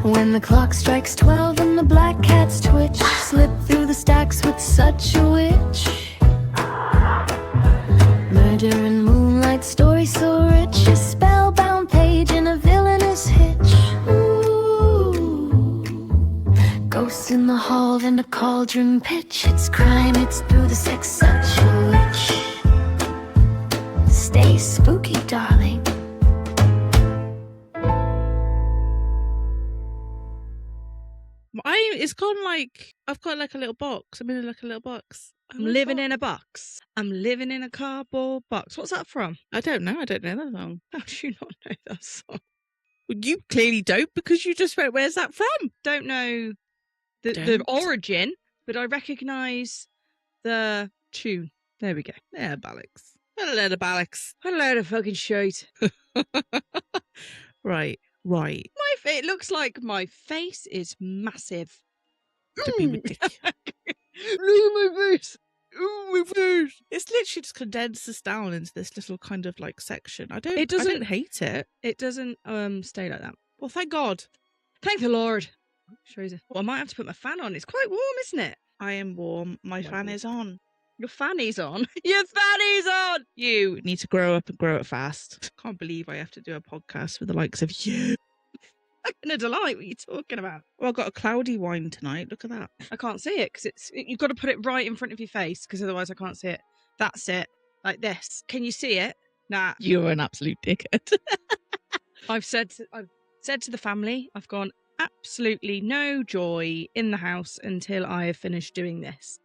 When the clock strikes 12 and the black cats twitch, slip through the stacks with such a witch. Murder and moonlight, story so rich, a spellbound page in a villainous hitch. Ooh. Ghosts in the hall and a cauldron pitch. It's crime, it's through the sex, such a witch. Stay spooky, darling. It's gone like I've got like a little box. I'm in like a little box. I'm living in a box. I'm living in a cardboard box. What's that from? I don't know. I don't know that song. How do you not know that song? Well, you clearly don't because you just went, where's that from? Don't know the origin, but I recognise the tune. There we go. Yeah, Ballocks. A load of Ballocks. A load of fucking shite. Right. It looks like my face is massive. To be ridiculous. Look at my face. Oh, my face. It's literally just condensed this down into this little kind of like section. I don't hate it. It doesn't stay like that. Well, thank God. Thank the Lord. Shows it. Well, I might have to put my fan on. It's quite warm, isn't it? I am warm. My fan is on. Your fanny's on. Your fanny's on. You need to grow up and grow it fast. Can't believe I have to do a podcast with the likes of you. I'm gonna delight. What are you talking about? Well, I've got a cloudy wine tonight. Look at that. I can't see it because you've got to put it right in front of your face because otherwise I can't see it. That's it. Like this. Can you see it? Nah. You're an absolute dickhead. I've said to the family, I've gone absolutely no joy in the house until I have finished doing this.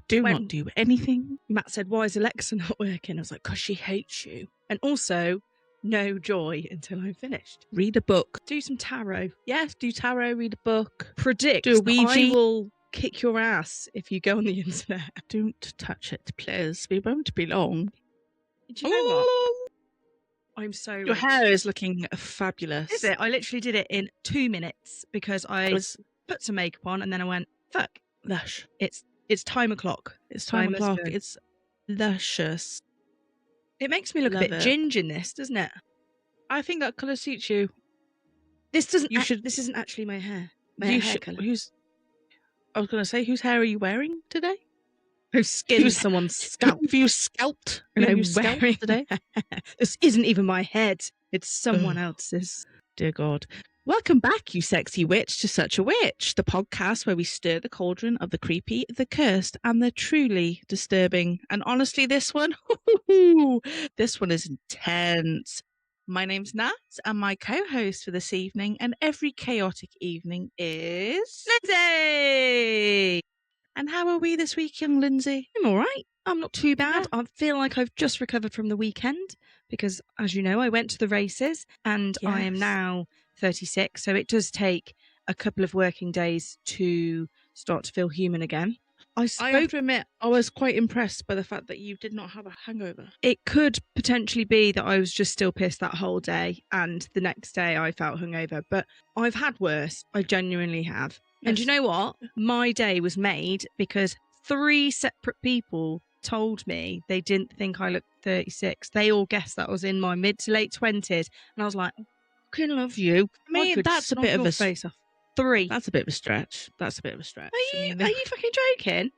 Do not do anything. Matt said, why is Alexa not working? I was like, because she hates you. And also, no joy until I'm finished. Read a book. Do some tarot. Yes, do tarot, read a book. Predict. Do a Ouija. I will kick your ass if you go on the internet. Don't touch it, please. We won't be long. Do you know what? I'm so Your hair is looking fabulous. Is it? I literally did it in 2 minutes because I put some makeup on and then I went, fuck. Lush. It's time o'clock. It's time o'clock. It's luscious. It makes me look a bit ginger in this, doesn't it? I think that colour suits you. This doesn't. This isn't actually my hair. My hair colour. I was going to say, whose hair are you wearing today? Whose skin is someone's scalp? Have you scalped? And I'm wearing today. This isn't even my head. It's someone else's. Dear God. Welcome back, you sexy witch, to Such a Witch, the podcast where we stir the cauldron of the creepy, the cursed, and the truly disturbing. And honestly, this one is intense. My name's Nat, and my co-host for this evening and every chaotic evening is Lindsay. And how are we this week, young Lindsay? I'm all right. I'm not too bad. I feel like I've just recovered from the weekend because, as you know, I went to the races and I am now 36, so it does take a couple of working days to start to feel human again. I have to admit, I was quite impressed by the fact that you did not have a hangover. It could potentially be that I was just still pissed that whole day and the next day I felt hungover, but I've had worse. I genuinely have. Yes. And you know what? My day was made because 3 separate people told me they didn't think I looked 36. They all guessed that I was in my mid to late 20s, and I was like, I love you. I mean, that's a bit of a face off. 3. That's a bit of a stretch. Are you fucking joking?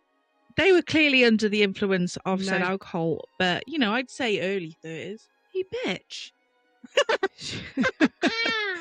They were clearly under the influence of said alcohol, but I'd say early 30s. You bitch.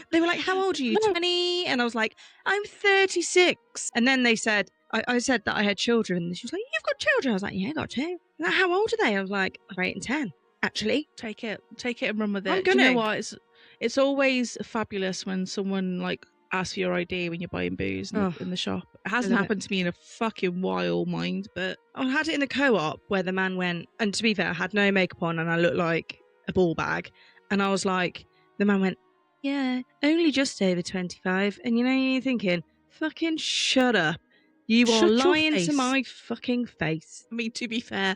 They were like, how old are you? 20? And I was like, I'm 36. And then they said, I said that I had children. And she was like, you've got children? I was like, yeah, I got 2. Like, how old are they? I was like, 8 and 10. Actually, take it and run with it. I'm gonna. Do you know what? It's always fabulous when someone like asks for your ID when you're buying booze in the shop. It hasn't happened to me in a fucking while, mind, but I had it in the co-op where the man went, and to be fair, I had no makeup on and I looked like a ball bag. And I was like, the man went, yeah, only just over 25. And you're thinking, fucking shut up. You are lying to my fucking face. I mean, to be fair,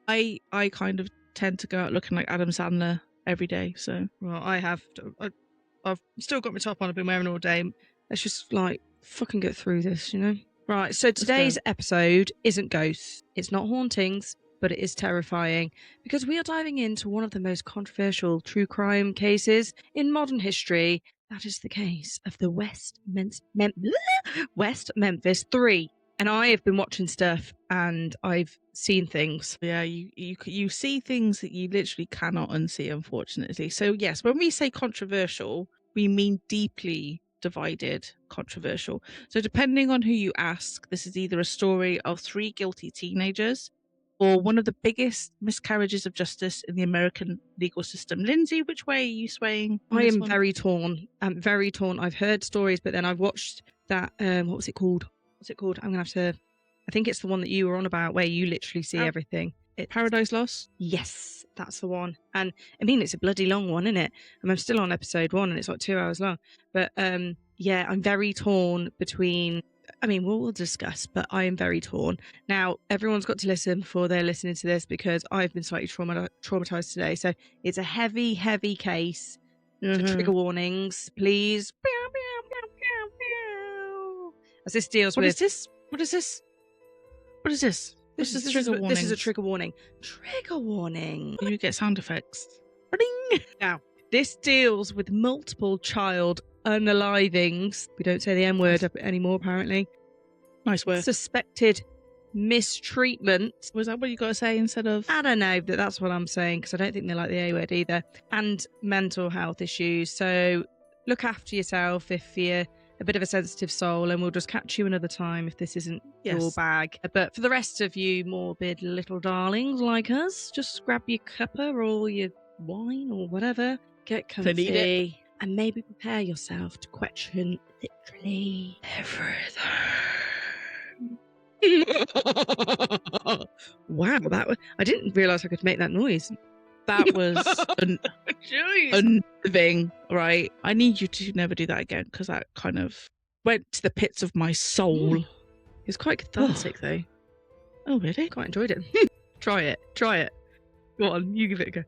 I kind of tend to go out looking like Adam Sandler every day, so. Well, I've still got my top on. I've been wearing all day. Let's just fucking get through this, Right, so today's episode isn't ghosts. It's not hauntings, but it is terrifying because we are diving into one of the most controversial true crime cases in modern history, that is the case of the West Memphis Three. And I have been watching stuff and I've seen things. Yeah, you see things that you literally cannot unsee, unfortunately. So yes, when we say controversial, we mean deeply divided controversial. So depending on who you ask, this is either a story of 3 guilty teenagers or one of the biggest miscarriages of justice in the American legal system. Lindsay, which way are you swaying on I this am one? very torn. I'm very torn. I've heard stories, but then I've watched that, what was it called? What's it called? I'm going to have to, I think it's the one that you were on about where you literally see everything. It's, Paradise Lost? yes, that's the one. And I mean, it's a bloody long one, isn't it? And I'm still on episode 1 and it's like 2 hours long. But yeah, I'm very torn between, I mean, we'll discuss, but I am very torn. Now, everyone's got to listen before they're listening to this because I've been slightly traumatized today. So it's a heavy, heavy case. So trigger warnings, please. As this deals What with... is this? What is this? What is this? This is trigger warning. This is a trigger warning. Trigger warning. You get sound effects. Now, this deals with multiple child unalivings. We don't say the M word anymore, apparently. Nice word. Suspected mistreatment. Was that what you got to say instead of? I don't know, but that's what I'm saying because I don't think they like the A word either. And mental health issues. So look after yourself if you're a bit of a sensitive soul, and we'll just catch you another time if this isn't your bag. But for the rest of you morbid little darlings like us, just grab your cuppa or your wine or whatever, get comfy, and maybe prepare yourself to question literally everything. Wow, I didn't realise I could make that noise. That was unnerving, right? I need you to never do that again because that kind of went to the pits of my soul. It was quite cathartic though. Oh, really? Quite enjoyed it. Try it. Go on, you give it a go.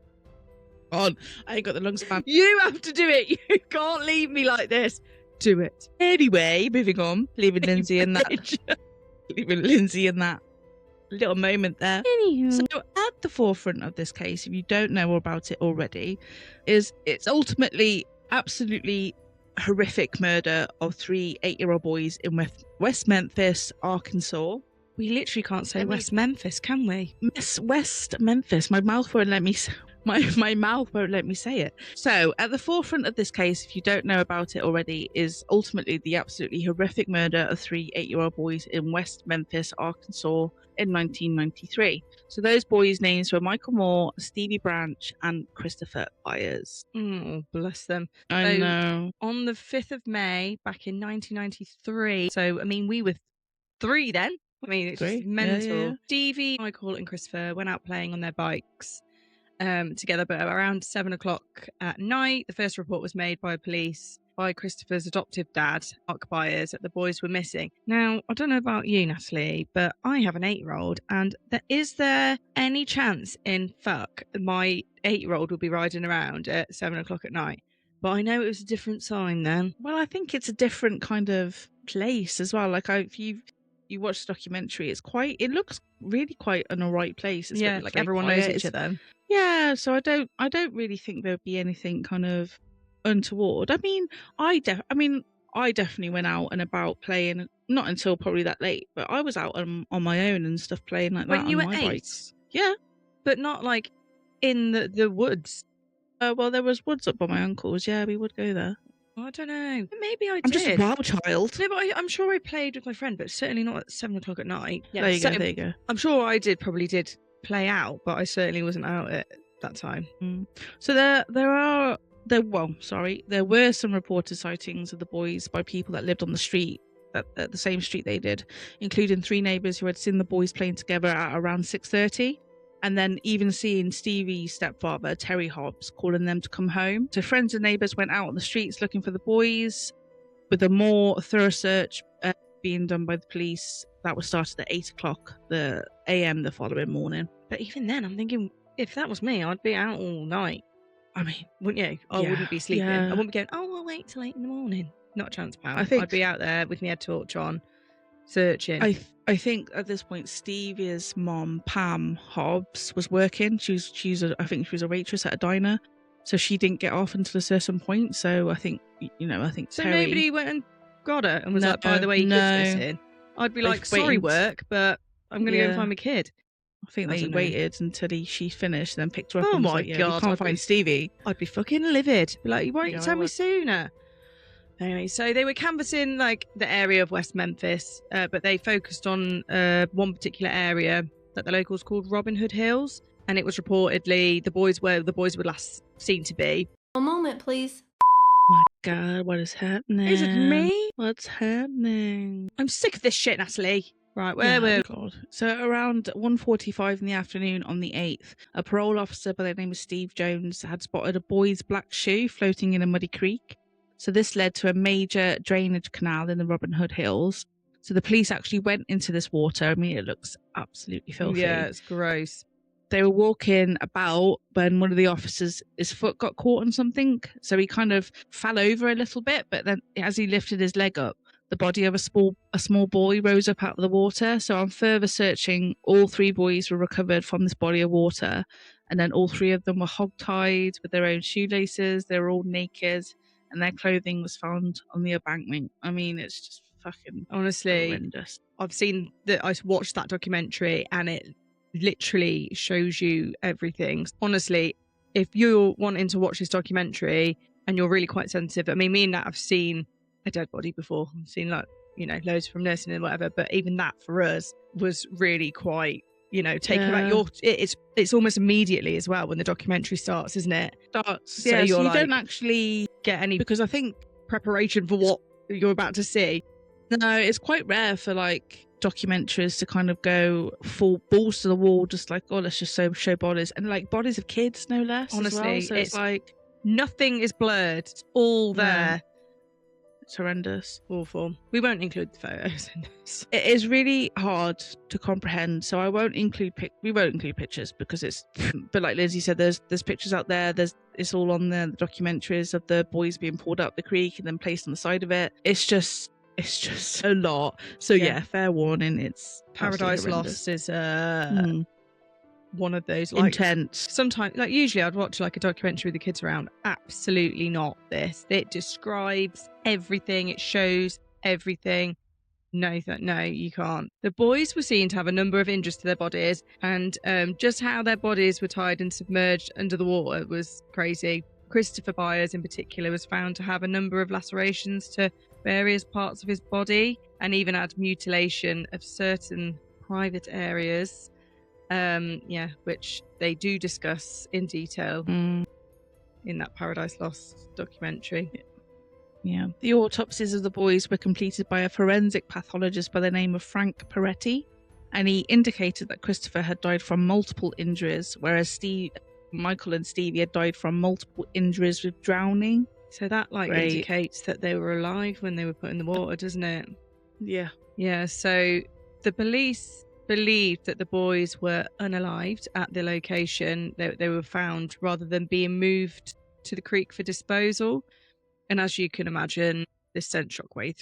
On. I ain't got the lungs, man. You have to do it. You can't leave me like this. Do it. Anyway, moving on. Leaving Lindsay in that. Leaving Lindsay in that little moment there. Anywho. So at the forefront of this case, if you don't know about it already, is it's ultimately absolutely horrific murder of 3 8-year-old boys in West Memphis, Arkansas. We literally can't say West Memphis, can we? West Memphis. My mouth won't let me. My mouth won't let me say it. So, at the forefront of this case, if you don't know about it already, is ultimately the absolutely horrific murder of 3 8-year-old boys in West Memphis, Arkansas in 1993. So, those boys' names were Michael Moore, Stevie Branch, and Christopher Byers. Oh, bless them. I know. On the 5th of May, back in 1993, so, I mean, we were 3 then. I mean, it's just mental. Yeah. Stevie, Michael, and Christopher went out playing on their bikes together, but around 7 o'clock at night, the first report was made by police by Christopher's adoptive dad, Mark Byers, that the boys were missing. Now, I don't know about you, Natalie, but I have an 8-year-old, and is there any chance in fuck my 8-year-old will be riding around at 7 o'clock at night? But I know it was a different time then. Well, I think it's a different kind of place as well. Like, if you watch the documentary, it looks really quite an alright place. It's like everyone knows each other. Yeah, so I don't really think there'd be anything kind of untoward. I mean, I definitely went out and about playing, not until probably that late, but I was out on my own and stuff playing like that. When you were on my 8? bikes. Yeah. But not like in the woods. Well, there was woods up by my uncle's. Yeah, we would go there. I don't know. Maybe I did. I'm just a wild child. No, but I'm sure I played with my friend, but certainly not at 7 o'clock at night. Yeah, there you go. I'm sure I probably did play out, but I certainly wasn't out at that time. So there were some reported sightings of the boys by people that lived on the street, at the same street they did, including 3 neighbours who had seen the boys playing together at around 6:30. And then even seeing Stevie's stepfather, Terry Hobbs, calling them to come home. So friends and neighbours went out on the streets looking for the boys, with a more thorough search being done by the police. That was started at 8 o'clock a.m. the following morning. But even then, I'm thinking, if that was me, I'd be out all night. I mean, wouldn't you? I wouldn't be sleeping. Yeah. I wouldn't be going, I'll wait till 8 in the morning. Not a chance, pal. I'd be out there with my head torch on, searching. I think at this point, Stevie's mom, Pam Hobbs, was working. I think she was a waitress at a diner. So she didn't get off until a certain point. So I think, So Terry... nobody went and got her and was No, like, by the way, your kid's no. missing. I'd be They've like, sorry, waited. work, but I'm going to go and Yeah. find my kid. I think I they don't know. waited until she finished, then picked her up Oh and was my like, yeah, God, we can't I'd find be- Stevie. I'd be fucking livid. Be like, why don't you Yeah, I tell me would. sooner? Anyway, so they were canvassing like the area of West Memphis, but they focused on one particular area that the locals called Robin Hood Hills, and it was reportedly the boys were last seen to be. A moment, please. My God, what is happening? Is it me? What's happening? I'm sick of this shit, Natalie. Right, where Yeah, were we? God. So around 1:45 in the afternoon on the 8th, a parole officer by the name of Steve Jones had spotted a boy's black shoe floating in a muddy creek. So this led to a major drainage canal in the Robin Hood Hills. So the police actually went into this water. I mean, it looks absolutely filthy. Yeah, it's gross. They were walking about when one of the officers, his foot got caught on something. So he kind of fell over a little bit, but then as he lifted his leg up, the body of a small boy rose up out of the water. So on further searching, all 3 boys were recovered from this body of water. And then all 3 of them were hogtied with their own shoelaces. They were all naked and their clothing was found on the embankment. I mean, it's just fucking Honestly, horrendous. I watched that documentary and it literally shows you everything. Honestly, if you're wanting to watch this documentary and you're really quite sensitive, I mean, me and Nat have seen a dead body before. I've seen loads from nursing and whatever, but even that for us was really quite, taking back it's almost immediately as well when the documentary starts, isn't it? Starts, So yeah, you're so you like, don't actually get any because I think preparation for what you're about to see. no, it's quite rare for like documentaries to kind of go full balls to the wall, just like, oh, let's just show bodies, and like bodies of kids, no less. Honestly, as well. So it's like nothing is blurred. It's all there. it's horrendous. Awful. We won't include the photos in this. It is really hard to comprehend, so I won't include we won't include pictures because it's. But like Lizzie said, there's pictures out there. It's all on the documentaries of the boys being pulled out the creek and then placed on the side of it. It's just a lot. So yeah, fair warning. It's Paradise Lost is one of those like intense. Sometimes, like usually, I'd watch like a documentary with the kids around. Absolutely not this. It describes everything. It shows everything. No, you can't. The boys were seen to have a number of injuries to their bodies, and just how their bodies were tied and submerged under the water was crazy. Christopher Byers, in particular, was found to have a number of lacerations to various parts of his body, and even had mutilation of certain private areas. Which they do discuss in detail in that Paradise Lost documentary. Yeah. The autopsies of the boys were completed by a forensic pathologist by the name of Frank Peretti, and he indicated that Christopher had died from multiple injuries, whereas Michael and Stevie had died from multiple injuries with drowning. So that indicates that they were alive when they were put in the water, doesn't it? Yeah. Yeah, so the police believed that the boys were unalived at the location they were found, rather than being moved to the creek for disposal. And as you can imagine, this sent shockwave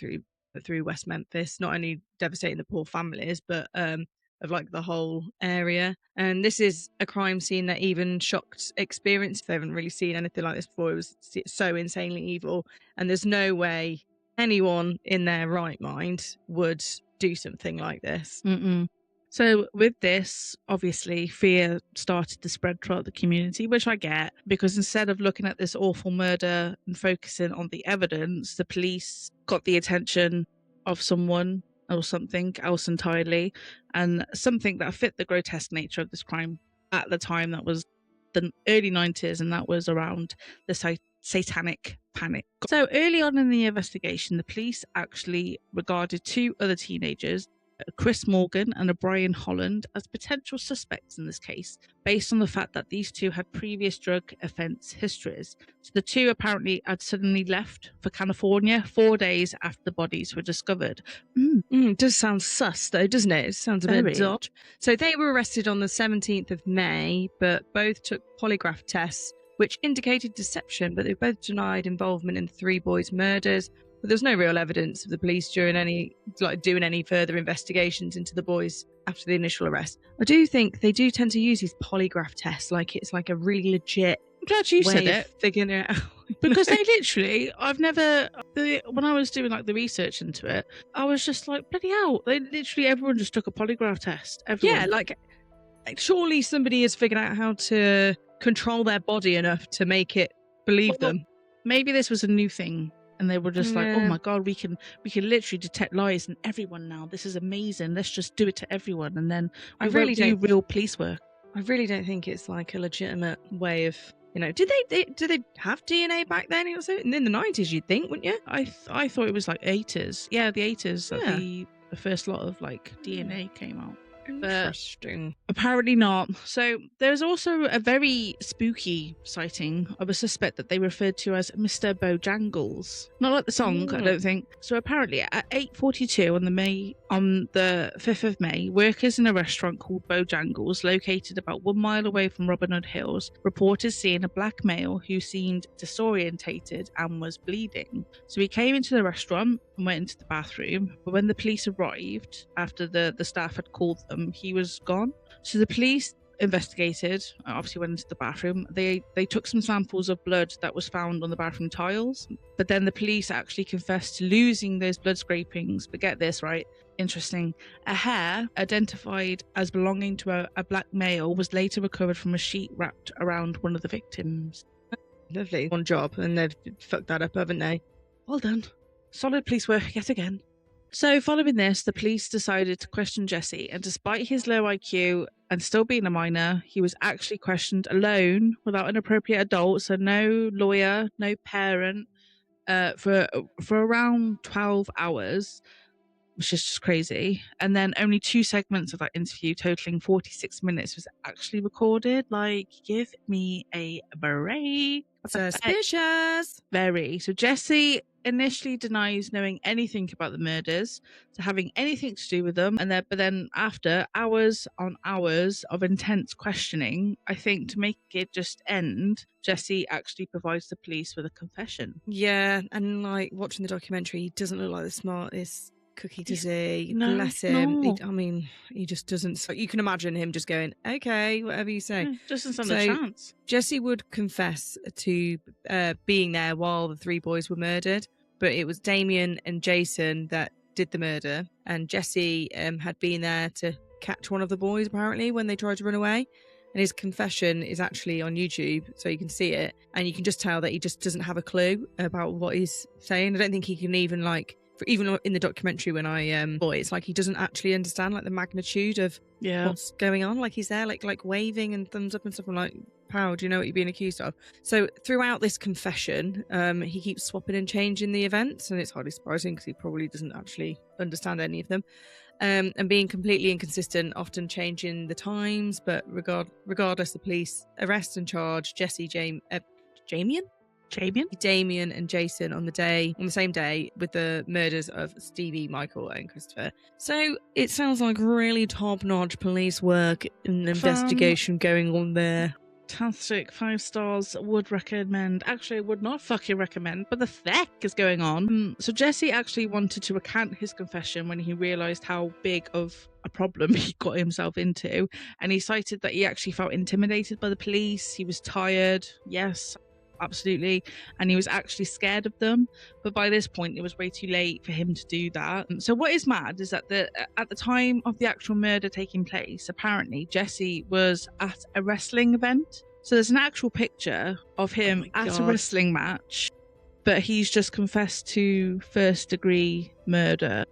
through West Memphis, not only devastating the poor families, but of like the whole area. And this is a crime scene that even shocked experienced. They haven't really seen anything like this before. It was so insanely evil, and there's no way anyone in their right mind would do something like this. So with this, obviously, fear started to spread throughout the community, which I get, because instead of looking at this awful murder and focusing on the evidence, the police got the attention of someone or something else entirely, and something that fit the grotesque nature of this crime at the time. That was the early 90s, and that was around the Satanic Panic. So early on in the investigation, the police actually regarded 2 other teenagers, Chris Morgan and Brian Holland, as potential suspects in this case, based on the fact that these 2 had previous drug offence histories. So the 2 apparently had suddenly left for California 4 days after the bodies were discovered. It does sound sus though, doesn't it? It sounds a bit dodgy. So they were arrested on the 17th of May, but both took polygraph tests, which indicated deception, but they both denied involvement in the 3 boys' murders. But there's no real evidence of the police doing any further investigations into the boys after the initial arrest. I do think they do tend to use these polygraph tests like it's like a really legit glad you said way of it. figuring it out. Because they literally, when I was doing like the research into it, I was just like, bloody hell, everyone just took a polygraph test. Everyone. Yeah, like surely somebody has figured out how to control their body enough to make it believe them. Maybe this was a new thing. And they were just like, oh my God, we can literally detect lies in everyone now. This is amazing. Let's just do it to everyone. And then we really do real police work. I really don't think it's like a legitimate way of, did they have DNA back then? It was in the 90s, you'd think, wouldn't you? I thought it was like 80s. Yeah, the 80s that the first lot of like DNA came out. Interesting. Apparently not. So there's also a very spooky sighting of a suspect that they referred to as Mr. Bojangles. Not like the song, I don't think. So apparently at 8:42 on the 5th of May, workers in a restaurant called Bojangles, located about 1 mile away from Robin Hood Hills, reported seeing a black male who seemed disorientated and was bleeding. So he came into the restaurant and went into the bathroom, but when the police arrived after the staff had called them, he was gone. So the police investigated, obviously went into the bathroom. They took some samples of blood that was found on the bathroom tiles, but then the police actually confessed to losing those blood scrapings. But get this, right? Interesting. A hair identified as belonging to a black male was later recovered from a sheet wrapped around one of the victims. Lovely. One job, and they've fucked that up, haven't they? Well done. Solid police work yet again. So following this, the police decided to question Jesse, and despite his low IQ and still being a minor, he was actually questioned alone without an appropriate adult, so no lawyer, no parent, for around 12 hours, which is just crazy. And then only 2 segments of that interview, totaling 46 minutes, was actually recorded. Like, give me a break. Suspicious. Very. So Jesse initially denies knowing anything about the murders, to having anything to do with them, but then after hours on hours of intense questioning, I think to make it just end, Jesse actually provides the police with a confession. Yeah, and like watching the documentary, he doesn't look like the smartest cookie to see. No, bless him. no. He just doesn't. So you can imagine him just going, "Okay, whatever you say." Yeah, just doesn't stand a chance. Jesse would confess to being there while the 3 boys were murdered, but it was Damien and Jason that did the murder, and Jesse had been there to catch one of the boys apparently when they tried to run away. And his confession is actually on YouTube, so you can see it, and you can just tell that he just doesn't have a clue about what he's saying. I don't think he can even even in the documentary when I it's like he doesn't actually understand like the magnitude of what's going on. Like he's there like waving and thumbs up and stuff. I'm like, pal, do you know what you're being accused of? So throughout this confession, he keeps swapping and changing the events, and it's hardly surprising because he probably doesn't actually understand any of them. And being completely inconsistent, often changing the times, but regardless, the police arrest and charge Jesse, Damien and Jason on the same day with the murders of Stevie, Michael and Christopher. So it sounds like really top-notch police work and investigation going on there. Fantastic, 5 stars, would recommend. Actually, I would not fucking recommend, but the feck is going on. So Jesse actually wanted to recant his confession when he realised how big of a problem he got himself into, and he cited that he actually felt intimidated by the police. He was tired, yes, absolutely, and he was actually scared of them, but by this point it was way too late for him to do that. So what is mad is that at the time of the actual murder taking place, apparently Jesse was at a wrestling event. So there's an actual picture of him at a wrestling match, but he's just confessed to 1st-degree murder.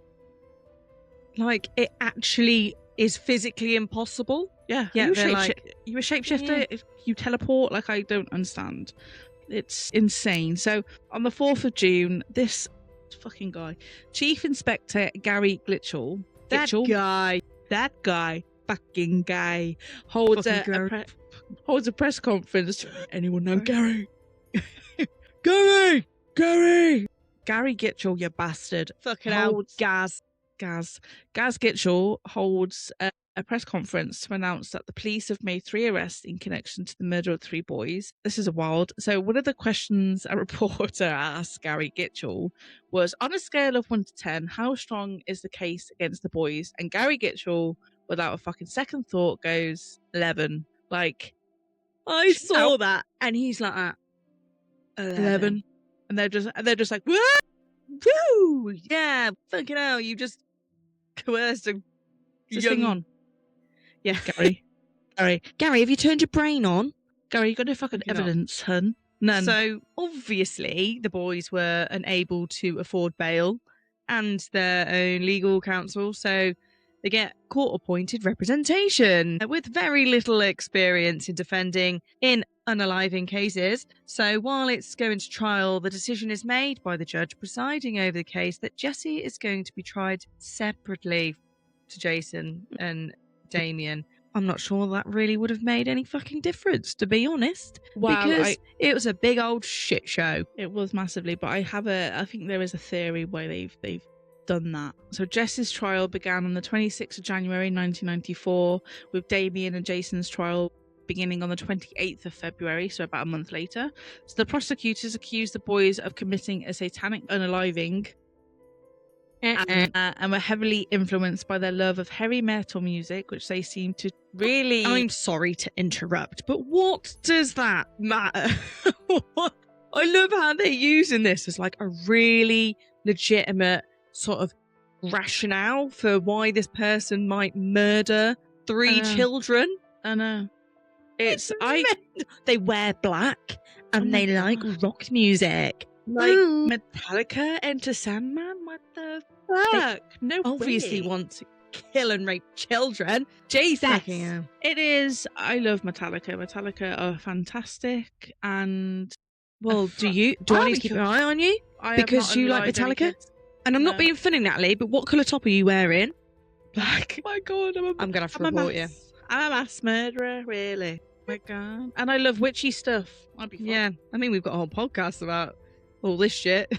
Like, it actually is physically impossible. Yeah, you're a shapeshifter. If you teleport, like, I don't understand. It's insane. So on the 4th of June, this fucking guy, Chief Inspector Gary Glitchell, that guy holds a press conference. Anyone know Gary? Gary Gitchell, you bastard. Fucking hell, Gaz Gitchell holds a press conference to announce that the police have made 3 arrests in connection to the murder of 3 boys. This is wild. So one of the questions a reporter asked Gary Gitchell was, on a scale of 1 to 10, how strong is the case against the boys? And Gary Gitchell, without a fucking second thought, goes 11. Like, I saw that, and he's like at 11. And they're just like, Woo! Yeah, fucking hell, you just coerced a just hang on. Yeah. Gary, have you turned your brain on? Gary, you got no fucking evidence, hun. None. So, obviously, the boys were unable to afford bail and their own legal counsel, so they get court-appointed representation with very little experience in defending in unaliving cases. So while it's going to trial, the decision is made by the judge presiding over the case that Jesse is going to be tried separately to Jason and Damien. I'm not sure that really would have made any fucking difference, to be honest. Well, because it was a big old shit show. It was massively, but I think there is a theory why they've done that. So Jess's trial began on the 26th of January 1994, with Damien and Jason's trial beginning on the 28th of February, so about a month later. So the prosecutors accused the boys of committing a satanic unaliving and were heavily influenced by their love of heavy metal music, which they seem to really... I'm sorry to interrupt, but what does that matter? I love how they're using this as like a really legitimate sort of rationale for why this person might murder 3 children. I know. They wear black and they like rock music. Like Metallica Enter Sandman? What the fuck? No, obviously want to kill and rape children. Jesus. It is. I love Metallica. Metallica are fantastic. And well, do I need to keep an eye on you? Because you like Metallica? And I'm not being funny, Natalie, but what colour top are you wearing? Black. Oh my God, I'm going to have to report you. I'm a mass murderer, really. Oh my God. And I love witchy stuff. Yeah, I mean, we've got a whole podcast about all this shit.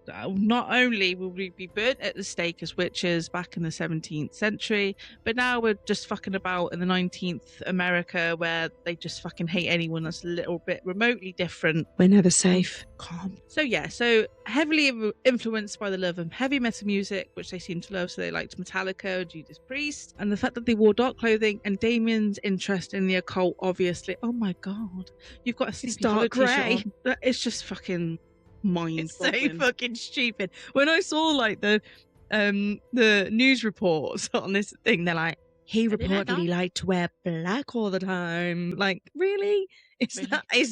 Not only will we be burnt at the stake as witches back in the 17th century, but now we're just fucking about in the 19th America, where they just fucking hate anyone that's a little bit remotely different. We're never safe. Calm. So heavily influenced by the love of heavy metal music, which they seem to love. So they liked Metallica, Judas Priest, and the fact that they wore dark clothing, and Damien's interest in the occult, obviously. Oh my God, you've got a Sleepy dark grey. It's just fucking mind. It's so fucking stupid. When I saw like the news reports on this thing, they're like, he reportedly liked to wear black all the time. Like, really? Is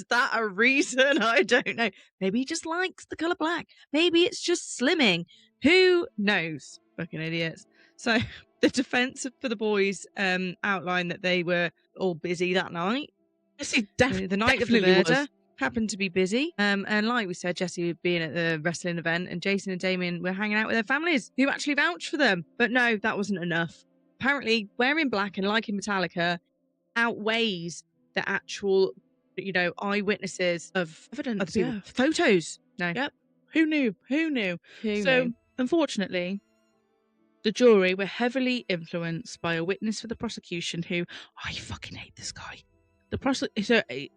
that a reason? I don't know. Maybe he just likes the colour black. Maybe it's just slimming. Who knows? Fucking idiots. So the defence for the boys outlined that they were all busy that night. The night of the murder happened to be busy. And like we said, Jesse was being at the wrestling event, and Jason and Damien were hanging out with their families who actually vouched for them. But no, that wasn't enough. Apparently, wearing black and liking Metallica outweighs the actual, eyewitnesses of evidence, photos. No. Yep. Who knew? Unfortunately, the jury were heavily influenced by a witness for the prosecution who, I fucking hate this guy.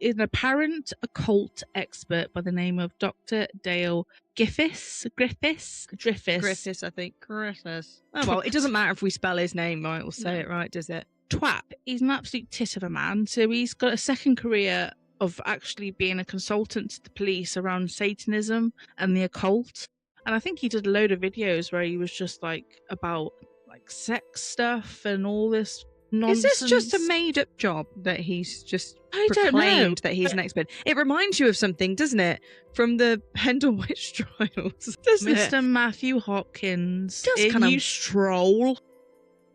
An apparent occult expert by the name of Dr. Dale Griffiths, I think. Griffiths. Oh, well, it doesn't matter if we spell his name right or say it right, does it? Twat. He's an absolute tit of a man. So he's got a second career of actually being a consultant to the police around Satanism and the occult. And I think he did a load of videos where he was just like about like sex stuff and all this nonsense. Is this just a made-up job that he's just proclaimed that he's an expert? It reminds you of something, doesn't it? From the Pendle Witch trials, doesn't it? Mr. Matthew Hopkins. Just kind of stroll.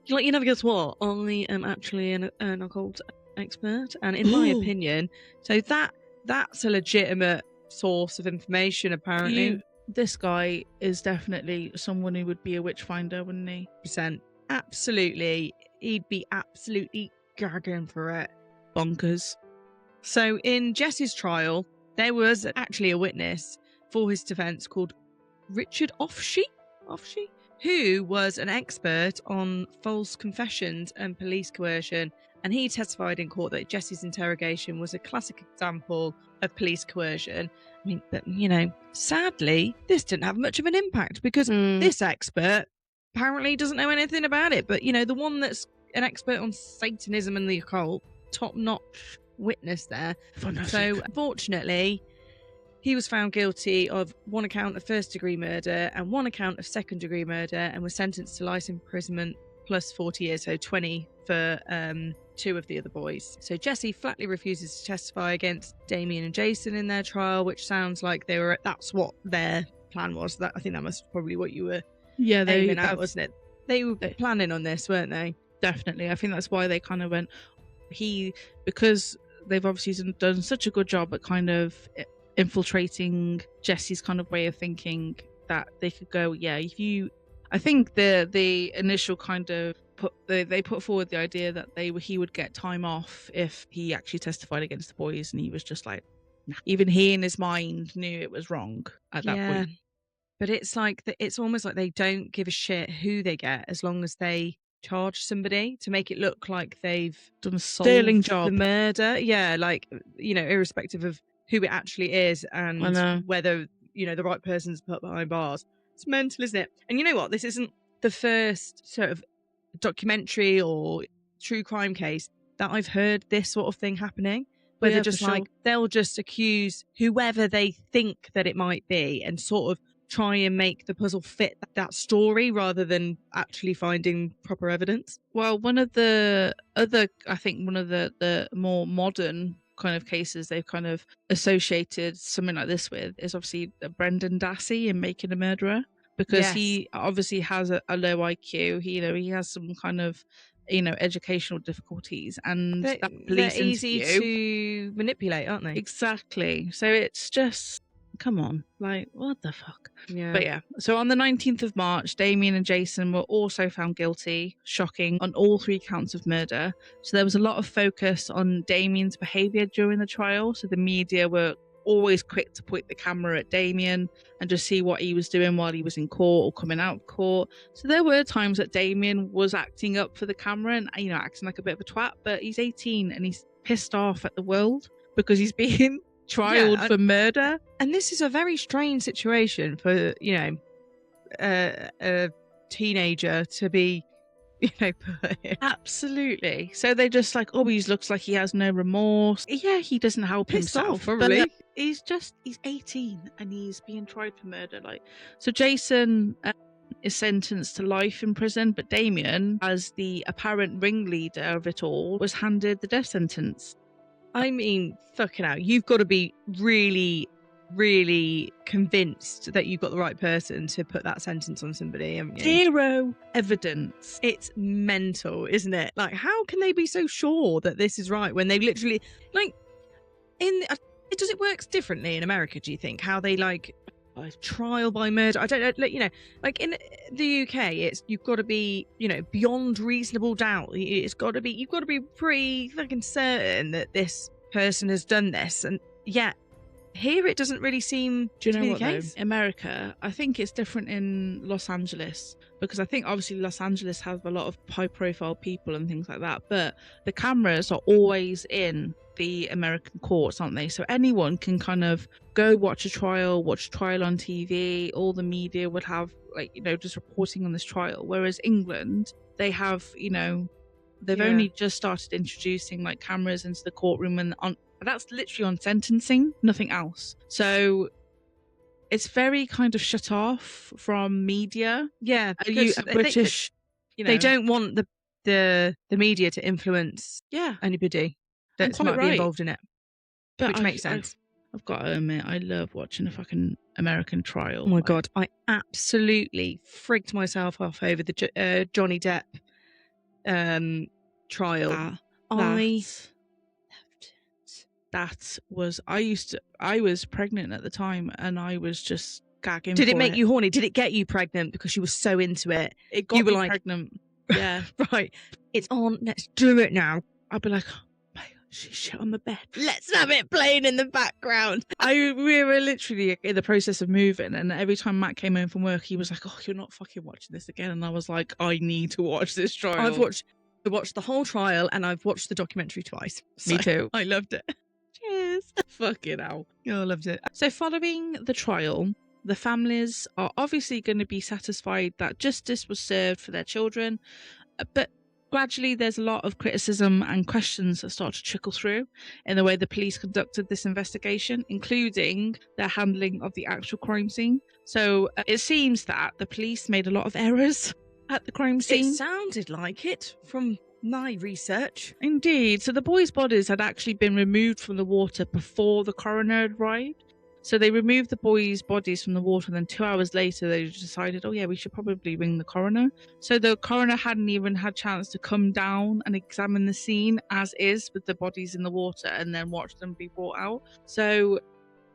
Like, you never guess what? I am actually an occult expert, and in my opinion, so that's a legitimate source of information, apparently. This guy is definitely someone who would be a witch finder, wouldn't he? Absolutely. He'd be absolutely gagging for it. Bonkers. So in Jesse's trial, there was actually a witness for his defence called Richard Offshee, who was an expert on false confessions and police coercion. And he testified in court that Jesse's interrogation was a classic example of police coercion. I mean, but, sadly, this didn't have much of an impact because this expert apparently doesn't know anything about it. But, the one that's an expert on Satanism and the occult, top-notch witness there. Fantastic. So, unfortunately, he was found guilty of 1 account of first-degree murder and 1 account of second-degree murder, and was sentenced to life imprisonment plus 40 years, so 20 for 2 of the other boys. So Jesse flatly refuses to testify against Damien and Jason in their trial, which sounds like that's what their plan was. I think that was probably what you were aiming at, wasn't it? They were planning on this, weren't they? Definitely. I think that's why they kind of went, because they've obviously done such a good job at kind of infiltrating Jesse's kind of way of thinking, that they could go, I think the initial kind of they put forward the idea that he would get time off if he actually testified against the boys, and he was just like, nah. Even he in his mind knew it was wrong at that point. But it's like it's almost like they don't give a shit who they get, as long as they charge somebody to make it look like they've done a sterling job. The murder, like, irrespective of who it actually is and whether the right person's put behind bars. It's mental, isn't it? And you know what? This isn't the first sort of documentary or true crime case that I've heard this sort of thing happening, where they're just like, they'll just accuse whoever they think that it might be and sort of try and make the puzzle fit that story rather than actually finding proper evidence. Well, one of the more modern kind of cases they've kind of associated something like this with is obviously Brendan Dassey in Making a Murderer, because he obviously has a low IQ. He has some kind of educational difficulties, and that police they're easy interview, to manipulate, aren't they? Exactly. So it's just, come on, like, what the fuck? Yeah. But so on the 19th of March, Damien and Jason were also found guilty, shocking, on all 3 counts of murder. So there was a lot of focus on Damien's behaviour during the trial. So the media were always quick to point the camera at Damien and just see what he was doing while he was in court or coming out of court. So there were times that Damien was acting up for the camera and acting like a bit of a twat, but he's 18 and he's pissed off at the world because he's being trialed for murder. And this is a very strange situation for a teenager to be put in. Absolutely. So they just like, he looks like he has no remorse. Yeah, he doesn't help himself, probably. But he's 18 and he's being tried for murder. So Jason is sentenced to life in prison, but Damien, as the apparent ringleader of it all, was handed the death sentence. I mean, fucking hell, you've got to be really, really convinced that you've got the right person to put that sentence on somebody, haven't you? 0 evidence. It's mental, isn't it? Like, how can they be so sure that this is right when they literally, like, does it work differently in America, do you think? How they, like, trial by murder? I don't know, like in the UK, you've got to be, beyond reasonable doubt. You've got to be pretty fucking certain that this person has done this, and yet here it doesn't really seem to be the case. America, I think it's different in Los Angeles, because I think obviously Los Angeles has a lot of high profile people and things like that, but the cameras are always in the American courts, aren't they? So anyone can kind of go watch a trial on TV. All the media would have, just reporting on this trial, whereas England, they have, they've only just started introducing like cameras into the courtroom, and that's literally on sentencing, nothing else. So it's very kind of shut off from media. Yeah, because British, they don't want the media to influence anybody that might be involved in it, which makes sense. I've got to admit, I love watching a fucking American trial. Oh my God, I absolutely frigged myself off over the Johnny Depp trial. I was pregnant at the time and I was just gagging. Did it make you horny? Did it get you pregnant because you were so into it? It got me pregnant. Yeah. Right. It's on. Let's do it now. I'd be like, oh my God, she's shit on the bed. Let's have it playing in the background. We were literally in the process of moving, and every time Matt came home from work, he was like, oh, you're not fucking watching this again. And I was like, I need to watch this trial. I've watched the whole trial and I've watched the documentary twice. Me too. I loved it. Cheers. Fucking hell. Oh, I loved it. So following the trial, the families are obviously going to be satisfied that justice was served for their children, but gradually there's a lot of criticism and questions that start to trickle through in the way the police conducted this investigation, including their handling of the actual crime scene. So it seems that the police made a lot of errors at the crime scene. It sounded like it from my research. Indeed. So the boys' bodies had actually been removed from the water before the coroner arrived. So they removed the boys' bodies from the water, and then 2 hours later they decided, oh yeah, we should probably ring the coroner. So the coroner hadn't even had a chance to come down and examine the scene as is with the bodies in the water and then watch them be brought out. So,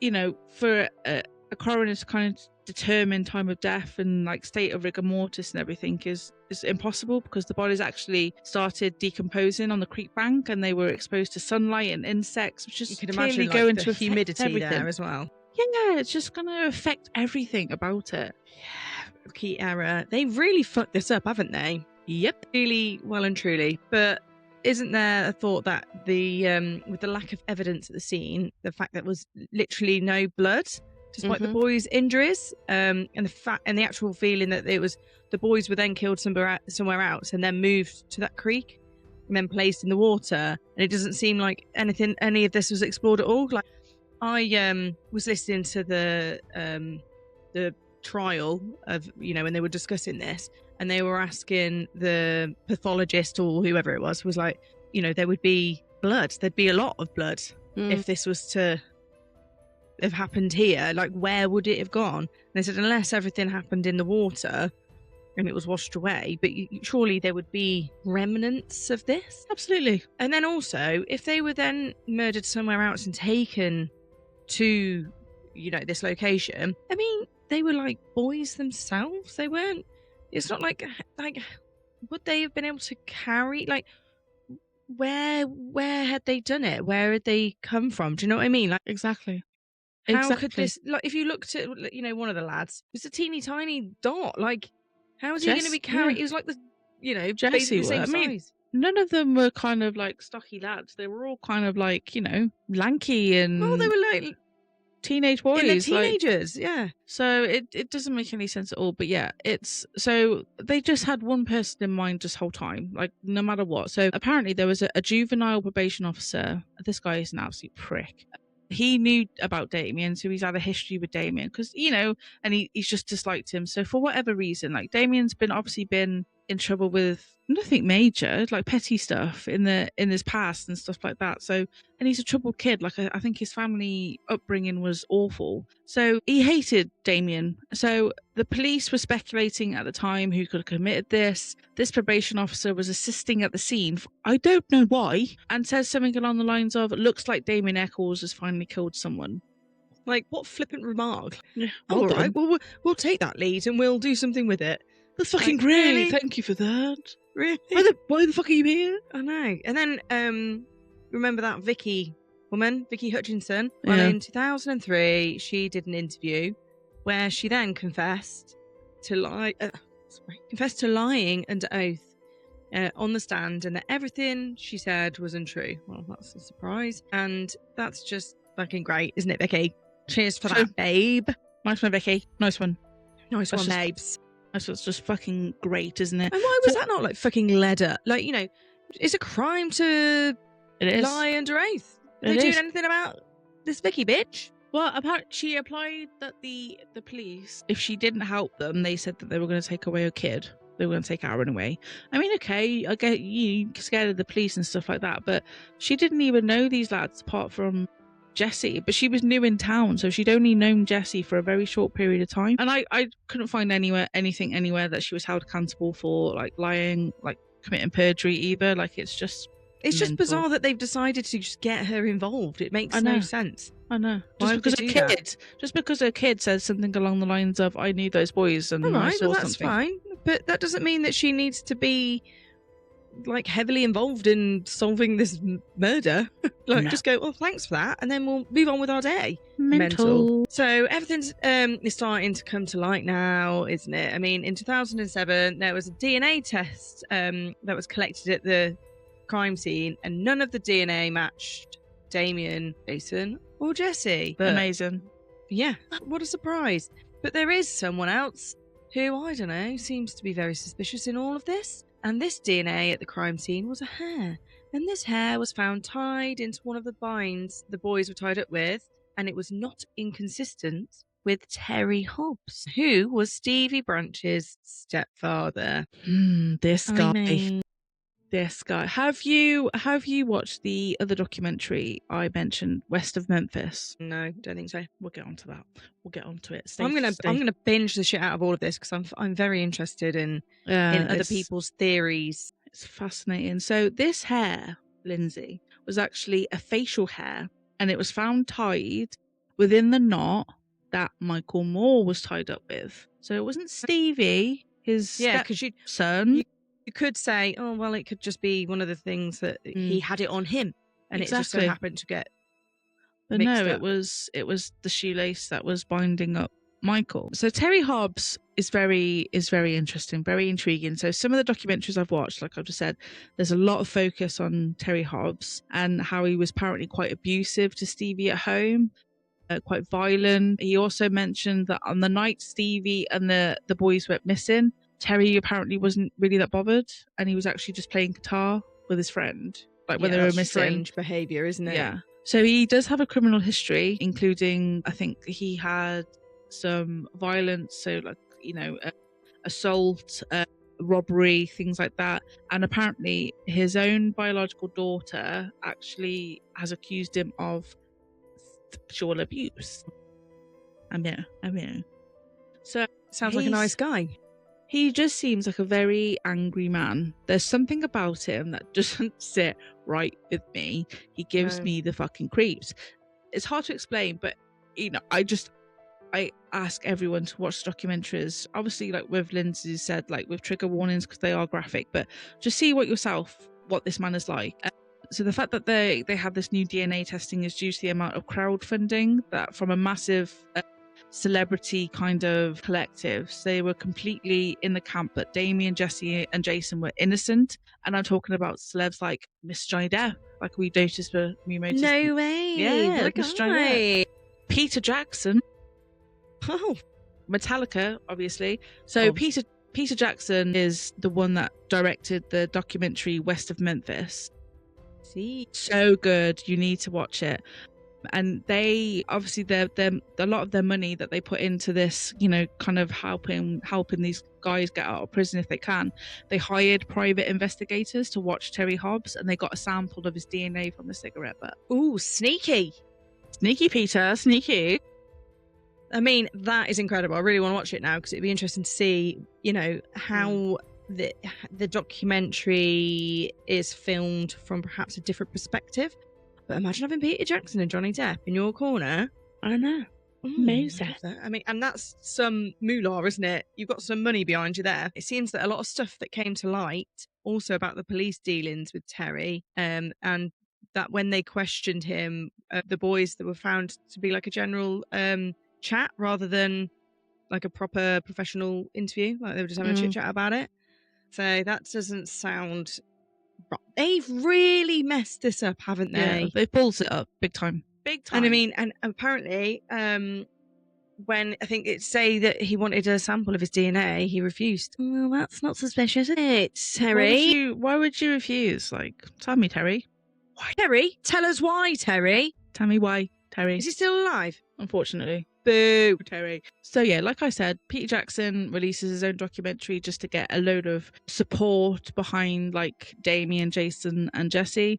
you know, for a coroner to kind of determine time of death and like state of rigor mortis and everything is impossible, because the bodies actually started decomposing on the creek bank and they were exposed to sunlight and insects, which is You can clearly imagine going like, to the humidity everything there as well. Yeah, it's just going to affect everything about it. Yeah, key error. They really fucked this up, haven't they? Yep. Really well and truly. But isn't there a thought that the with the lack of evidence at the scene, the fact that there was literally no blood, despite the boys' injuries, and the actual feeling that it was the boys were then killed somewhere else and then moved to that creek and then placed in the water, and it doesn't seem like any of this was explored at all. Like, I was listening to the trial of, you know, when they were discussing this, and they were asking the pathologist or whoever it was like, you know, there would be blood, there'd be a lot of blood if this was to have happened here. Like, where would it have gone? And they said, unless everything happened in the water and it was washed away, but surely there would be remnants of this. Absolutely. And then also, if they were then murdered somewhere else and taken to, you know, this location, I mean, they were like boys themselves. They weren't, it's not like would they have been able to carry, like, where had they done it? Where had they come from? Do you know what I mean? Like, Exactly. how could this, like, if you looked at, you know, one of the lads, it was a teeny tiny dot. Like, how is he going to be carrying? He was like the, you know, Jesse basically the same were. I mean, size. none of them were kind of like stocky lads. They were all kind of like, you know, lanky and Oh, they were like teenage boys. in their teenagers, yeah. So it doesn't make any sense at all. But yeah, it's, so they just had one person in mind this whole time, like no matter what. So apparently there was a juvenile probation officer. This guy is an absolute prick. He knew about Damien, so he's had a history with Damien because, you know, and he's just disliked him. So for whatever reason, like, Damien's obviously been in trouble with nothing major, like petty stuff in his past and stuff like that. So, and he's a troubled kid. Like, I think his family upbringing was awful. So he hated Damien. So the police were speculating at the time who could have committed this. This probation officer was assisting at the scene. I don't know why, and says something along the lines of, "It looks like Damien Eccles has finally killed someone." Like, what flippant remark. Yeah, Oh, all right, well, we'll take that lead and we'll do something with it. That's fucking Like, great. really? Thank you for that. Really? Why the fuck are you here? I know. And then remember that Vicky Hutchinson? Well, Yeah. in 2003, she did an interview where she then confessed to lying under oath on the stand, and that everything she said was untrue. Well, that's a surprise, and that's just fucking great, isn't it, Vicky? Cheers for that, babe. Nice one, Vicky. Nice one. Nice That's one, just- babes. That's just fucking great, isn't it? And why was that not like fucking leather? Like, you know, it's a crime to It is. lie under oath. Are It they doing is. anything about this Vicky bitch? Well, apparently she applied that the police, if she didn't help them, they said that they were going to take away her kid. They were going to take Aaron away. I mean, okay, I get you scared of the police and stuff like that, but she didn't even know these lads apart from Jesse. But she was new in town, so she'd only known Jesse for a very short period of time. And I couldn't find anything anywhere that she was held accountable for, like, lying, like committing perjury either. Like, it's just It's mental. just bizarre that they've decided to just get her involved. It makes I know. no sense. I know. Why Just would because they a do kid, that? just because a kid says something along the lines of, "I knew those boys and All I right, saw well, that's something." fine. But that doesn't mean that she needs to be like heavily involved in solving this murder. Like, No. just go, well, thanks for that, and then we'll move on with our day. Mental. So everything's is starting to come to light now, isn't it? I mean, in 2007, there was a DNA test that was collected at the crime scene, and none of the DNA matched Damien, Jason, or Jesse. But Amazing. yeah, what a surprise. But there is someone else who, I don't know, seems to be very suspicious in all of this. And this DNA at the crime scene was a hair. And this hair was found tied into one of the binds the boys were tied up with, and it was not inconsistent with Terry Hobbs, who was Stevie Branch's stepfather. This guy. I mean, This guy. Have you watched the other documentary I mentioned, West of Memphis? no, don't think so. We'll get onto that. We'll get onto it. I'm gonna binge the shit out of all of this because I'm very interested in other people's theories. It's fascinating. So this hair, Lindsay, was actually a facial hair, and it was found tied within the knot that Michael Moore was tied up with. So it wasn't Stevie, his stepson. You could say, oh well, it could just be one of the things that he had it on him, and it just so happened to get. But no, it was the shoelace that was binding up Michael. So Terry Hobbs is very interesting, very intriguing. So some of the documentaries I've watched, like I've just said, there's a lot of focus on Terry Hobbs and how he was apparently quite abusive to Stevie at home, quite violent. He also mentioned that on the night Stevie and the boys went missing, Terry apparently wasn't really that bothered, and he was actually just playing guitar with his friend, like when they were missing. Strange behaviour, isn't it? Yeah. So he does have a criminal history, including, I think he had some violence, so like, assault, robbery, things like that. And apparently his own biological daughter actually has accused him of sexual abuse. I know. So sounds like a nice guy. He just seems like a very angry man. There's something about him that doesn't sit right with me. He gives me the fucking creeps. It's hard to explain, but I ask everyone to watch documentaries. Obviously, like with Lindsay said, like with trigger warnings because they are graphic, but just see what this man is like. So the fact that they have this new DNA testing is due to the amount of crowdfunding that from a massive celebrity kind of collectives. They were completely in the camp that Damien, Jesse and Jason were innocent, and I'm talking about celebs like Miss Johnny Depp, like we noticed. No way. Yeah, like Miss Johnny Depp. Peter Jackson. Oh, Metallica, obviously. So Peter Jackson is the one that directed the documentary West of Memphis. See, so good, you need to watch it. And they obviously they're a lot of their money that they put into this, kind of helping these guys get out of prison if they can. They hired private investigators to watch Terry Hobbs, and they got a sample of his DNA from the cigarette butt. Ooh, sneaky, Peter, sneaky. I mean, that is incredible. I really want to watch it now because it'd be interesting to see, how the documentary is filmed from perhaps a different perspective. But imagine having Peter Jackson and Johnny Depp in your corner. I know. Amazing. I mean, and that's some moolah, isn't it? You've got some money behind you there. It seems that a lot of stuff that came to light also about the police dealings with Terry, and that when they questioned him, the boys that were found to be like a general chat rather than like a proper professional interview, like they were just having a chit chat about it. So that doesn't sound right. They've really messed this up, haven't they? Yeah, they've balls it up big time. And I mean, and apparently, when I think it say that he wanted a sample of his DNA, he refused. Well, that's not suspicious, is it, Terry? Why would you refuse? Like, tell me, Terry. Why, Terry? Tell us why, Terry. Tell me why, Terry. Is he still alive? Unfortunately. Boo, Terry. So yeah, like I said, Peter Jackson releases his own documentary just to get a load of support behind like Damien, Jason and Jesse.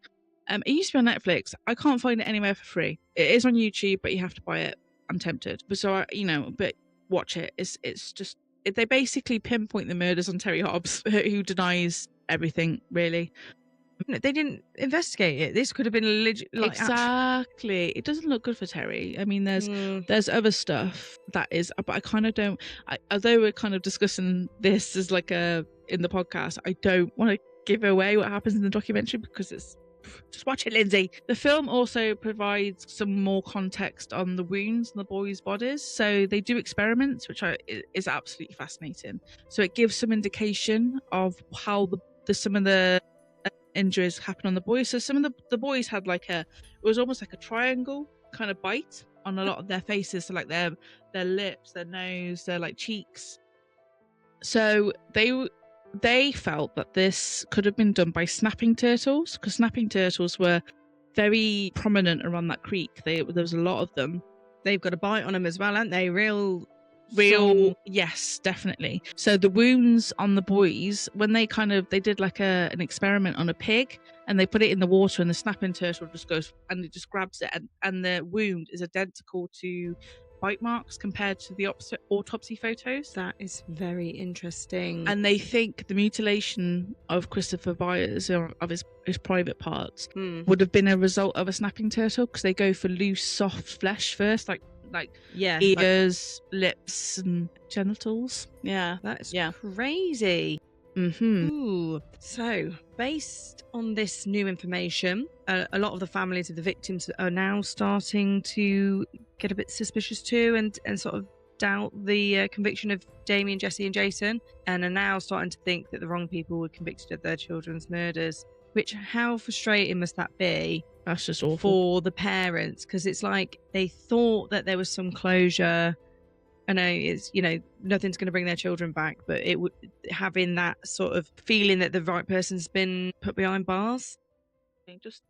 It used to be on Netflix. I can't find it anywhere for free. It is on YouTube, but you have to buy it. I'm tempted. But but watch it. It's just, they basically pinpoint the murders on Terry Hobbs, who denies everything, really. They didn't investigate it. This could have been legit. Exactly. It doesn't look good for Terry. I mean, there's other stuff that is, but I kind of don't. Although we're kind of discussing this as like in the podcast, I don't want to give away what happens in the documentary because it's. Just watch it, Lindsay. The film also provides some more context on the wounds on the boys' bodies. So they do experiments, which is absolutely fascinating. So it gives some indication of how some of the injuries happen on the boys. So some of the boys had it was almost like a triangle kind of bite on a lot of their faces. So like their lips, their nose, their like cheeks. So they felt that this could have been done by snapping turtles, because snapping turtles were very prominent around that creek. There was a lot of them. They've got a bite on them as well, aren't they? Real. Yes, definitely. So the wounds on the boys, when they did like an experiment on a pig, and they put it in the water, and the snapping turtle just goes and it just grabs it, and the wound is identical to bite marks compared to the autopsy photos. That is very interesting. And they think the mutilation of Christopher Byers of his private parts would have been a result of a snapping turtle, because they go for loose, soft flesh first, like ears, lips, and genitals. Yeah, that's crazy. Ooh. So, based on this new information, a lot of the families of the victims are now starting to get a bit suspicious too, and sort of doubt the conviction of Damien, Jesse, and Jason, and are now starting to think that the wrong people were convicted of their children's murders. Which, how frustrating must that be? That's just awful for the parents, because it's like they thought that there was some closure. I know it's, nothing's going to bring their children back, but it would having that sort of feeling that the right person's been put behind bars. Just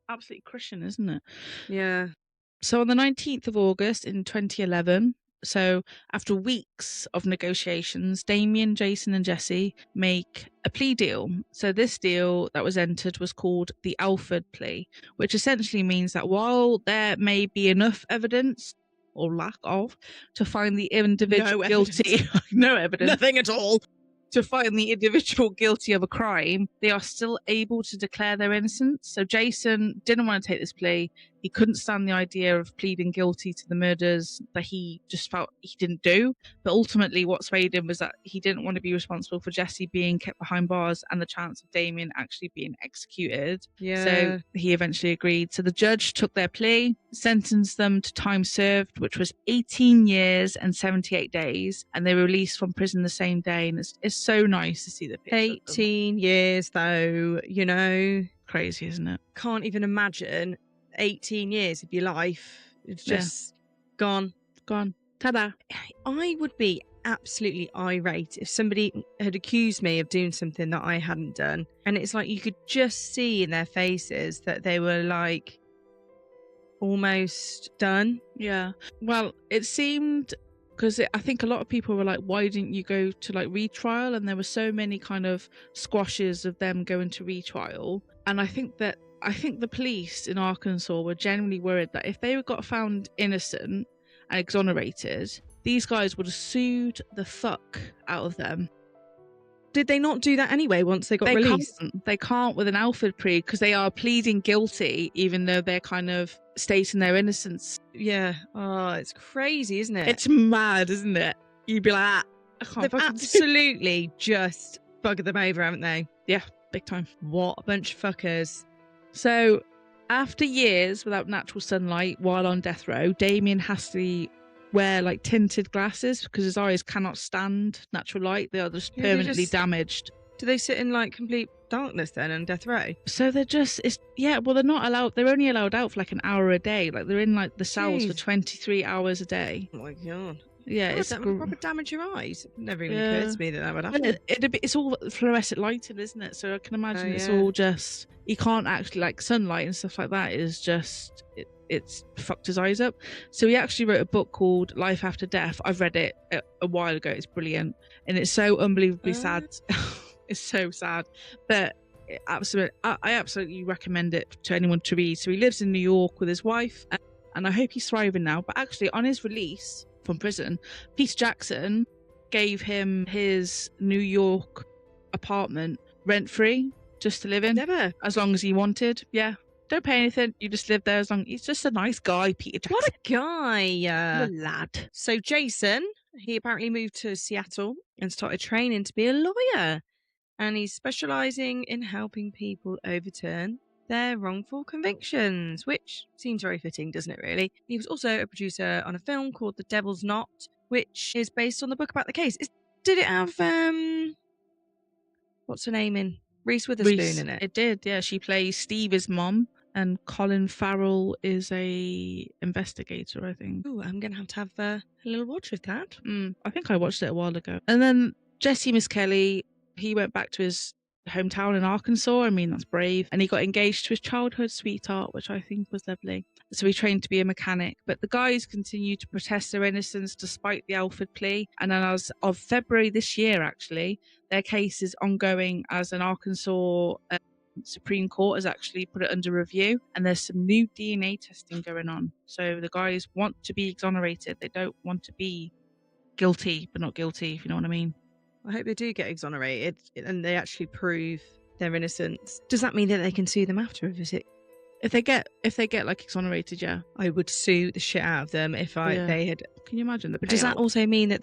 absolutely crushing, isn't it? Yeah. So on the 19th of August in 2011, so after weeks of negotiations, Damien, Jason, and Jesse make a plea deal. So this deal that was entered was called the Alford plea, which essentially means that while there may be enough evidence, or lack of, to find the individual guilty, no evidence, nothing at all, to find the individual guilty of a crime, they are still able to declare their innocence. So Jason didn't want to take this plea. He couldn't stand the idea of pleading guilty to the murders that he just felt he didn't do. But ultimately what swayed him was that he didn't want to be responsible for Jesse being kept behind bars and the chance of Damien actually being executed. Yeah. So he eventually agreed. So the judge took their plea, sentenced them to time served, which was 18 years and 78 days. And they were released from prison the same day. And it's so nice to see the picture. 18 years though, Crazy, isn't it? Can't even imagine 18 years of your life. It's just gone. Ta-da. I would be absolutely irate if somebody had accused me of doing something that I hadn't done. And it's like you could just see in their faces that they were like almost done. Yeah. Well, it seemed, because I think a lot of people were like, why didn't you go to like retrial? And there were so many kind of squashes of them going to retrial. And I think the police in Arkansas were genuinely worried that if they got found innocent and exonerated, these guys would have sued the fuck out of them. Did they not do that anyway once they got released? They can't with an Alford plea, because they are pleading guilty even though they're kind of stating their innocence. Yeah. Oh, it's crazy, isn't it? It's mad, isn't it? You'd be like, they've absolutely just buggered them over, haven't they? Yeah, big time. What a bunch of fuckers. So, after years without natural sunlight while on death row, Damien has to wear like tinted glasses because his eyes cannot stand natural light. They are just permanently damaged. Do they sit in like complete darkness then on death row? So they're just, they're not allowed, they're only allowed out for like an hour a day. Like they're in like the cells for 23 hours a day. Oh my God. Yeah, that would probably damage your eyes. It never even occurred to me that would happen. It's all fluorescent lighting, isn't it? So I can imagine it's all just, you can't actually, like sunlight and stuff like that is just, it's fucked his eyes up. So he actually wrote a book called Life After Death. I've read it a while ago. It's brilliant. And it's so unbelievably sad. It's so sad. But I absolutely recommend it to anyone to read. So he lives in New York with his wife, and I hope he's thriving now. But actually, on his release from prison, Peter Jackson gave him his New York apartment rent-free just to live in. Never. As long as he wanted. Yeah. Don't pay anything. You just live there as long. He's just a nice guy, Peter Jackson. What a guy. What a lad. So Jason, he apparently moved to Seattle and started training to be a lawyer. And he's specialising in helping people overturn their wrongful convictions, which seems very fitting, doesn't it, really? He was also a producer on a film called The Devil's Knot, which is based on the book about the case. Did it have, what's her name in? Reese Witherspoon in it? It did, yeah. She plays Steve's mom, and Colin Farrell is a investigator, I think. Oh, I'm going to have a little watch of that. I think I watched it a while ago. And then Jesse Misskelley, he went back to his hometown in Arkansas. I mean, that's brave. And he got engaged to his childhood sweetheart, which I think was lovely. So he trained to be a mechanic. But the guys continued to protest their innocence despite the Alford plea. And then as of February this year, actually, their case is ongoing as an Arkansas Supreme Court has actually put it under review, and there's some new DNA testing going on. So the guys want to be exonerated. They don't want to be guilty, but not guilty, if you know what I mean. I hope they do get exonerated and they actually prove their innocence. Does that mean that they can sue them after a visit? If they get like exonerated, yeah. I would sue the shit out of them if they had. Can you imagine the payout? But does that also mean that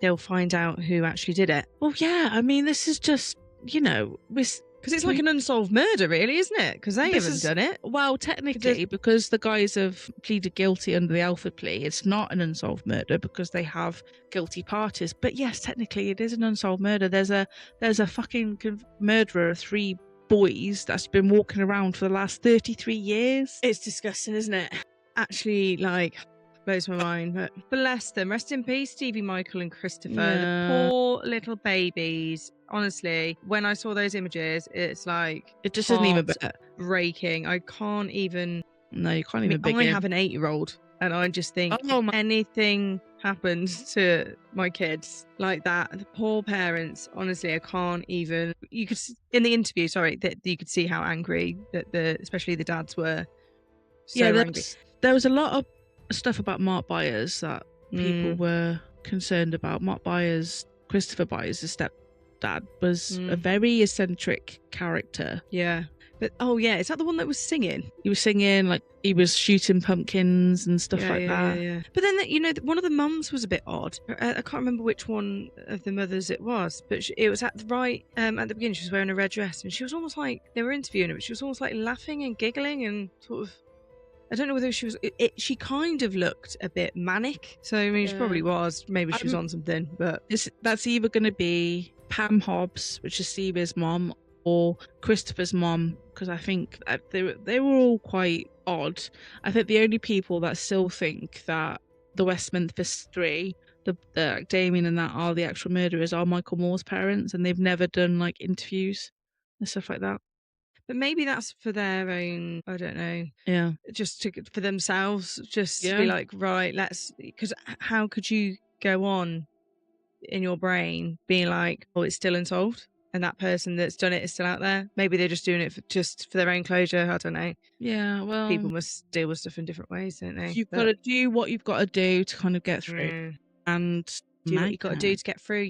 they'll find out who actually did it? Well, yeah. I mean, this is just, because it's like an unsolved murder, really, isn't it? Because they haven't done it. Well, technically, because the guys have pleaded guilty under the Alford plea, it's not an unsolved murder because they have guilty parties. But yes, technically, it is an unsolved murder. There's a fucking murderer of 3 boys that's been walking around for the last 33 years. It's disgusting, isn't it? Actually, blows my mind. But bless them. Rest in peace, Stevie, Michael, and Christopher. Yeah. The poor little babies. Honestly, when I saw those images, it's like It just isn't even better. breaking. I can't even. No, you can't even begin. I have an 8-year-old, and I just think anything happens to my kids like that, the poor parents. Honestly, I can't even. You could in the interview, that you could see how angry that especially the dads were. So angry. There was a lot of stuff about Mark Byers that people were concerned about. Mark Byers, Christopher Byers' stepdad, was a very eccentric character. Yeah. But is that the one that was singing? He was singing, like he was shooting pumpkins and stuff that. Yeah. But then, one of the mums was a bit odd. I can't remember which one of the mothers it was, but it was at the beginning. She was wearing a red dress, and she was almost like they were interviewing her, but she was almost like laughing and giggling and sort of. I don't know whether she was. She kind of looked a bit manic. So I mean, she probably was. Maybe she was on something. But that's either going to be Pam Hobbs, which is Stevie's mom, or Christopher's mom, because I think they were all quite odd. I think the only people that still think that the West Memphis Three, the Damien and that, are the actual murderers are Michael Moore's parents, and they've never done like interviews and stuff like that. But maybe that's for their own, I don't know. Yeah. Just for themselves, just to be like, right, because how could you go on in your brain being like, oh, it's still unsolved and that person that's done it is still out there? Maybe they're just doing it for their own closure. I don't know. Yeah, well. People must deal with stuff in different ways, don't they? You've got to do what you've got to do to kind of get through. And do what you've got to do to get through,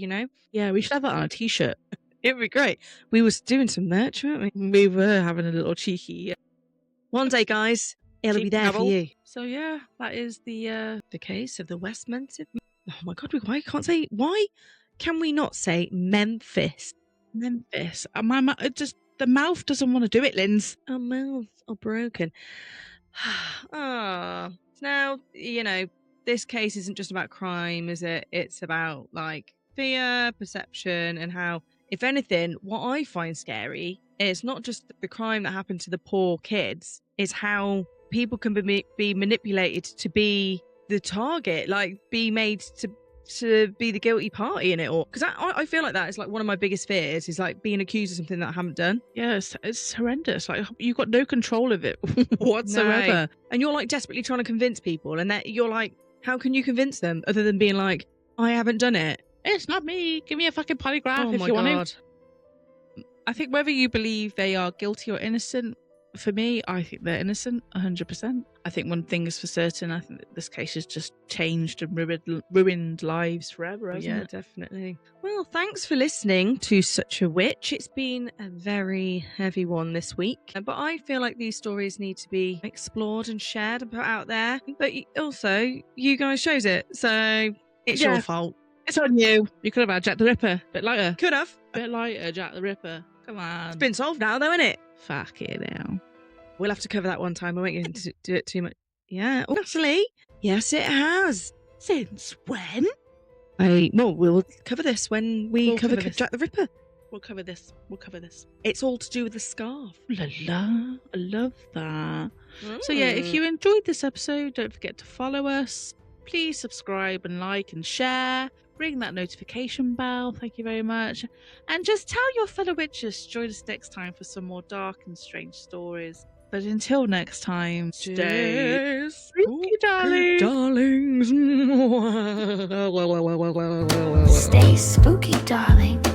Yeah, we should have that on a t-shirt. It would be great. We was doing some merch, weren't we? We were having a little cheeky. One day, guys, it'll be there for you. So yeah, that is the case of the West Memphis. Oh my God, why can we not say Memphis? Memphis. The mouth doesn't want to do it, Linz. Our mouths are broken. Now, this case isn't just about crime, is it? It's about fear, perception, and how, if anything, what I find scary is not just the crime that happened to the poor kids, it's how people can be manipulated to be the target, be made to be the guilty party in it all. Because I feel like that is one of my biggest fears, is being accused of something that I haven't done. Yes, it's horrendous. You've got no control of it whatsoever. No. And you're desperately trying to convince people, and that you're how can you convince them other than being I haven't done it? It's not me. Give me a fucking polygraph if you want to. I think whether you believe they are guilty or innocent, for me, I think they're innocent, 100%. I think one thing is for certain, I think that this case has just changed and ruined lives forever, hasn't it? Yeah, definitely. Well, thanks for listening to Such a Witch. It's been a very heavy one this week, but I feel like these stories need to be explored and shared and put out there. But also, you guys chose it, so it's your fault. It's on you. You could have had Jack the Ripper. Bit lighter. Could have. Bit lighter, Jack the Ripper. Come on. It's been solved now, though, isn't it? Fuck it now. We'll have to cover that one time. I won't get into do it too much. Yeah. Oh, actually, yes, it has. Since when? We'll cover this when we cover Jack the Ripper. We'll cover this. It's all to do with the scarf. La la. I love that. So yeah, if you enjoyed this episode, don't forget to follow us. Please subscribe and like and share. ring that notification bell. Thank you very much. And just tell your fellow witches to join us next time for some more dark and strange stories. But until next time, stay spooky, darling. darlings. Stay spooky, darling.